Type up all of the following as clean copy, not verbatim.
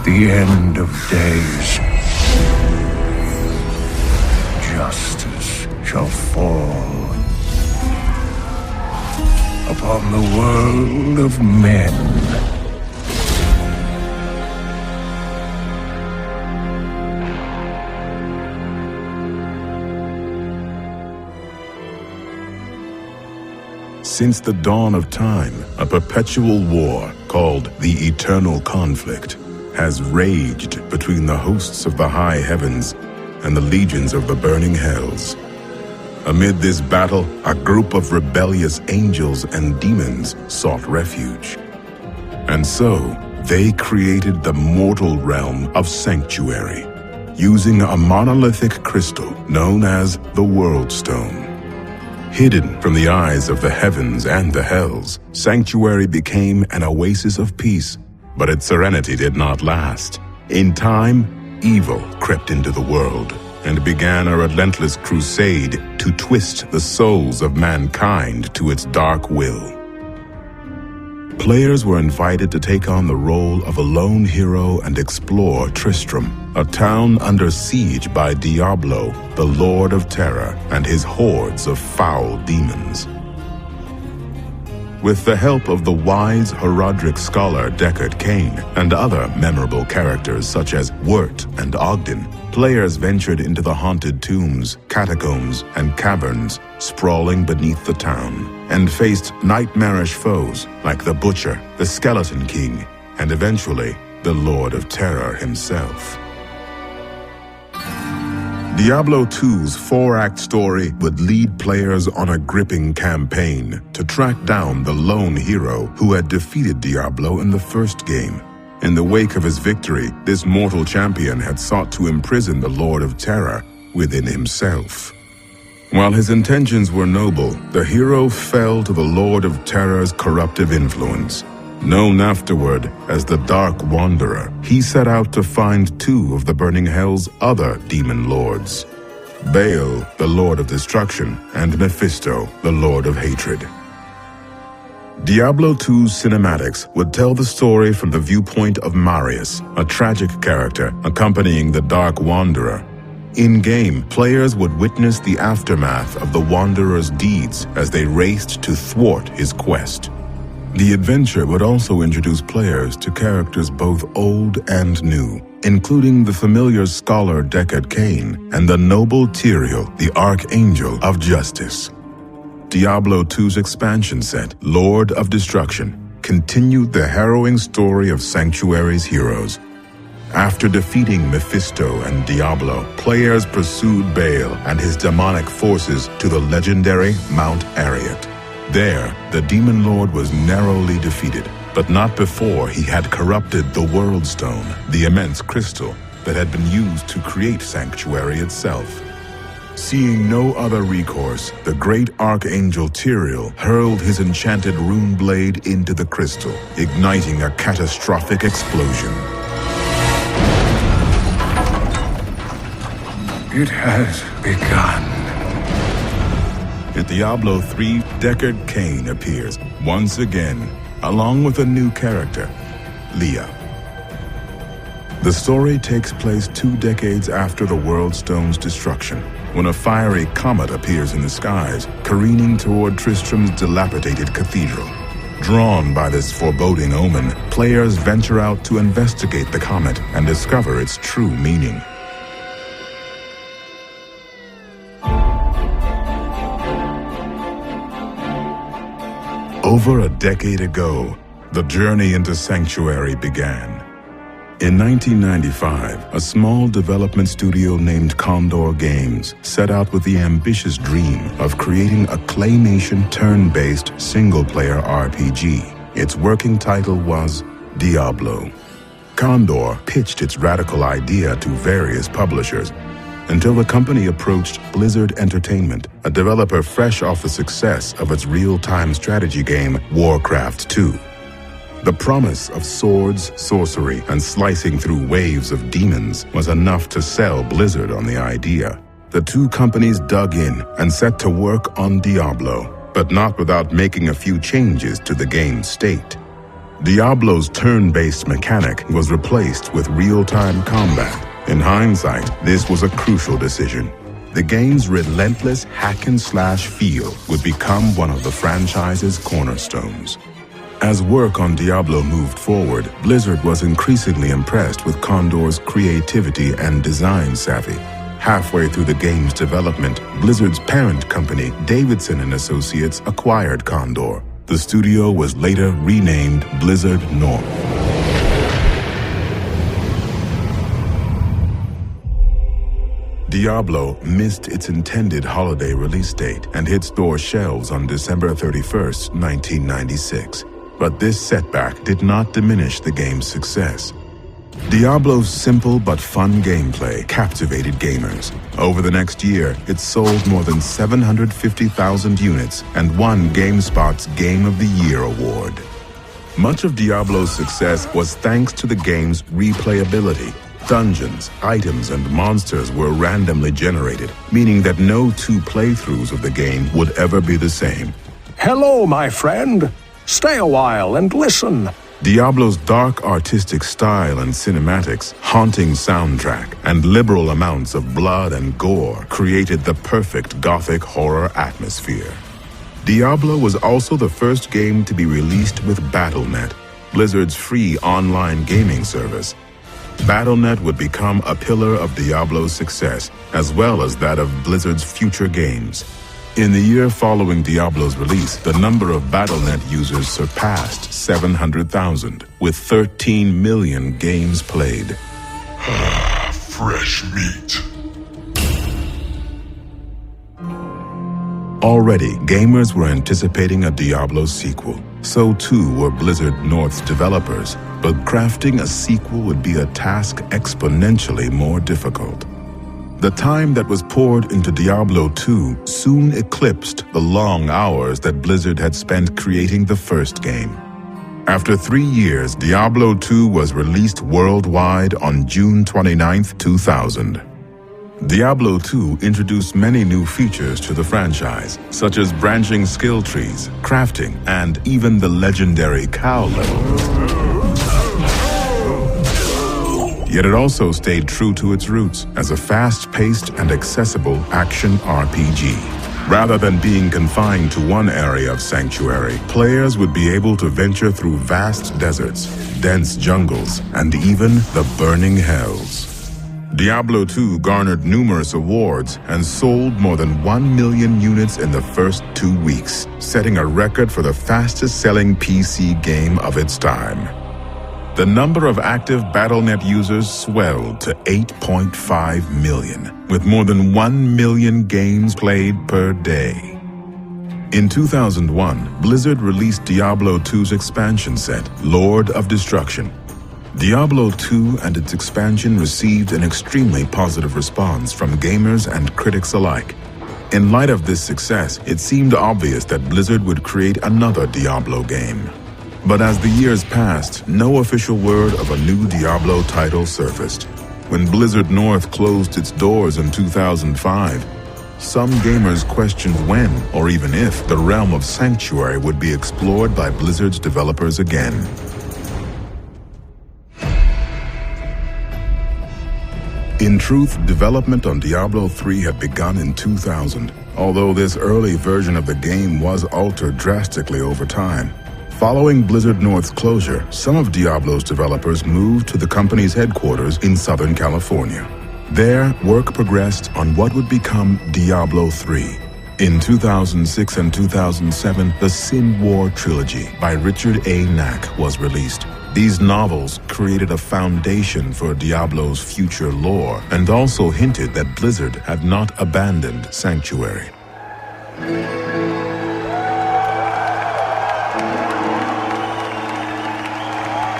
the end of days, justice shall fall upon the world of men. Since the dawn of time, a perpetual war called the Eternal Conflict has raged between the hosts of the high heavens and the legions of the burning hells. Amid this battle, a group of rebellious angels and demons sought refuge. And so, they created the mortal realm of Sanctuary, using a monolithic crystal known as the World Stone. Hidden from the eyes of the heavens and the hells, Sanctuary became an oasis of peace, but its serenity did not last. In time, evil crept into the world and began a relentless crusade to twist the souls of mankind to its dark will. Players were invited to take on the role of a lone hero and explore Tristram, a town under siege by Diablo, the Lord of Terror, and his hordes of foul demons. With the help of the wise Herodric scholar Deckard Cain and other memorable characters such as Wirt and Ogden, players ventured into the haunted tombs, catacombs, and caverns sprawling beneath the town, and faced nightmarish foes like the Butcher, the Skeleton King, and eventually the Lord of Terror himself. Diablo 2's 4-act story would lead players on a gripping campaign to track down the lone hero who had defeated Diablo in the first game. In the wake of his victory, this mortal champion had sought to imprison the Lord of Terror within himself. While his intentions were noble, the hero fell to the Lord of Terror's corruptive influence. Known afterward as the Dark Wanderer, he set out to find two of the Burning Hell's other demon lords, Baal, the Lord of Destruction, and Mephisto, the Lord of Hatred. Diablo 2's cinematics would tell the story from the viewpoint of Marius, a tragic character accompanying the Dark Wanderer. In-game, players would witness the aftermath of the Wanderer's deeds as they raced to thwart his quest. The adventure would also introduce players to characters both old and new, including the familiar scholar Deckard Cain and the noble Tyrael, the Archangel of Justice. Diablo 2's expansion set, Lord of Destruction, continued the harrowing story of Sanctuary's heroes. After defeating Mephisto and Diablo, players pursued Baal and his demonic forces to the legendary Mount Arreat. There, the Demon Lord was narrowly defeated, but not before he had corrupted the World Stone, the immense crystal that had been used to create Sanctuary itself. Seeing no other recourse, the great Archangel Tyrael hurled his enchanted rune blade into the crystal, igniting a catastrophic explosion. It has begun. In Diablo 3, Deckard Cain appears once again, along with a new character, Leah. The story takes place 2 decades after the World Stone's destruction, when a fiery comet appears in the skies, careening toward Tristram's dilapidated cathedral. Drawn by this foreboding omen, players venture out to investigate the comet and discover its true meaning. Over a decade ago, the journey into Sanctuary began. In 1995, a small development studio named Condor Games set out with the ambitious dream of creating a claymation turn-based single-player RPG. Its working title was Diablo. Condor pitched its radical idea to various publishers, until the company approached Blizzard Entertainment, a developer fresh off the success of its real-time strategy game, Warcraft 2. The promise of swords, sorcery, and slicing through waves of demons was enough to sell Blizzard on the idea. The two companies dug in and set to work on Diablo, but not without making a few changes to the game's state. Diablo's turn-based mechanic was replaced with real-time combat. In hindsight, this was a crucial decision. The game's relentless hack-and-slash feel would become one of the franchise's cornerstones. As work on Diablo moved forward, Blizzard was increasingly impressed with Condor's creativity and design savvy. Halfway through the game's development, Blizzard's parent company, Davidson & Associates, acquired Condor. The studio was later renamed Blizzard North. Diablo missed its intended holiday release date and hit store shelves on December 31st, 1996. But this setback did not diminish the game's success. Diablo's simple but fun gameplay captivated gamers. Over the next year, it sold more than 750,000 units and won GameSpot's Game of the Year award. Much of Diablo's success was thanks to the game's replayability. Dungeons, items, and monsters were randomly generated, meaning that no two playthroughs of the game would ever be the same. Hello, my friend. Stay a while and listen. Diablo's dark artistic style and cinematics, haunting soundtrack, and liberal amounts of blood and gore created the perfect gothic horror atmosphere. Diablo was also the first game to be released with Battle.net, Blizzard's free online gaming service. Battle.net would become a pillar of Diablo's success, as well as that of Blizzard's future games. In the year following Diablo's release, the number of Battle.net users surpassed 700,000, with 13 million games played. Fresh meat. Already, gamers were anticipating a Diablo sequel. So too were Blizzard North's developers, but crafting a sequel would be a task exponentially more difficult. The time that was poured into Diablo 2 soon eclipsed the long hours that Blizzard had spent creating the first game. After 3 years, Diablo 2 was released worldwide on June 29, 2000. Diablo 2 introduced many new features to the franchise, such as branching skill trees, crafting, and even the legendary cow level. Yet it also stayed true to its roots as a fast-paced and accessible action RPG. Rather than being confined to one area of Sanctuary, players would be able to venture through vast deserts, dense jungles, and even the burning hells. Diablo 2 garnered numerous awards and sold more than 1 million units in the first 2 weeks, setting a record for the fastest-selling PC game of its time. The number of active Battle.net users swelled to 8.5 million, with more than 1 million games played per day. In 2001, Blizzard released Diablo 2's expansion set, Lord of Destruction. Diablo 2 and its expansion received an extremely positive response from gamers and critics alike. In light of this success, it seemed obvious that Blizzard would create another Diablo game. But as the years passed, no official word of a new Diablo title surfaced. When Blizzard North closed its doors in 2005, some gamers questioned when, or even if, the realm of Sanctuary would be explored by Blizzard's developers again. In truth, development on Diablo 3 had begun in 2000, although this early version of the game was altered drastically over time. Following Blizzard North's closure, some of Diablo's developers moved to the company's headquarters in Southern California. There, work progressed on what would become Diablo 3. In 2006 and 2007, the Sin War trilogy by Richard A. Knack was released. These novels created a foundation for Diablo's future lore and also hinted that Blizzard had not abandoned Sanctuary.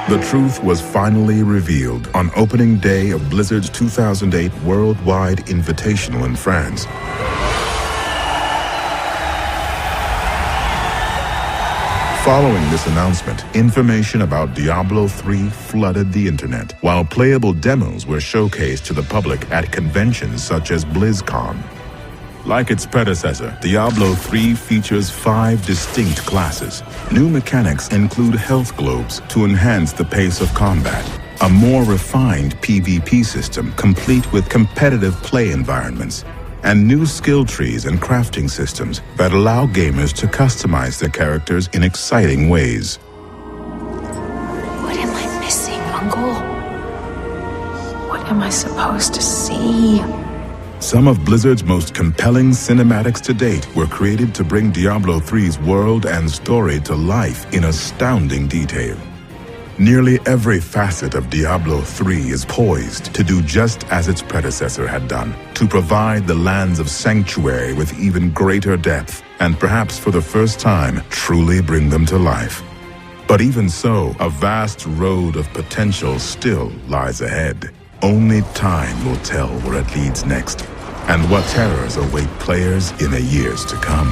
The truth was finally revealed on opening day of Blizzard's 2008 Worldwide Invitational in France. Following this announcement, information about Diablo 3 flooded the internet, while playable demos were showcased to the public at conventions such as BlizzCon. Like its predecessor, Diablo 3 features 5 distinct classes. New mechanics include health globes to enhance the pace of combat, a more refined PvP system complete with competitive play environments, and new skill trees and crafting systems that allow gamers to customize their characters in exciting ways. What am I missing, Uncle? What am I supposed to see? Some of Blizzard's most compelling cinematics to date were created to bring Diablo 3's world and story to life in astounding detail. Nearly every facet of Diablo 3 is poised to do just as its predecessor had done, to provide the lands of Sanctuary with even greater depth, and perhaps for the first time, truly bring them to life. But even so, a vast road of potential still lies ahead. Only time will tell where it leads next, and what terrors await players in the years to come.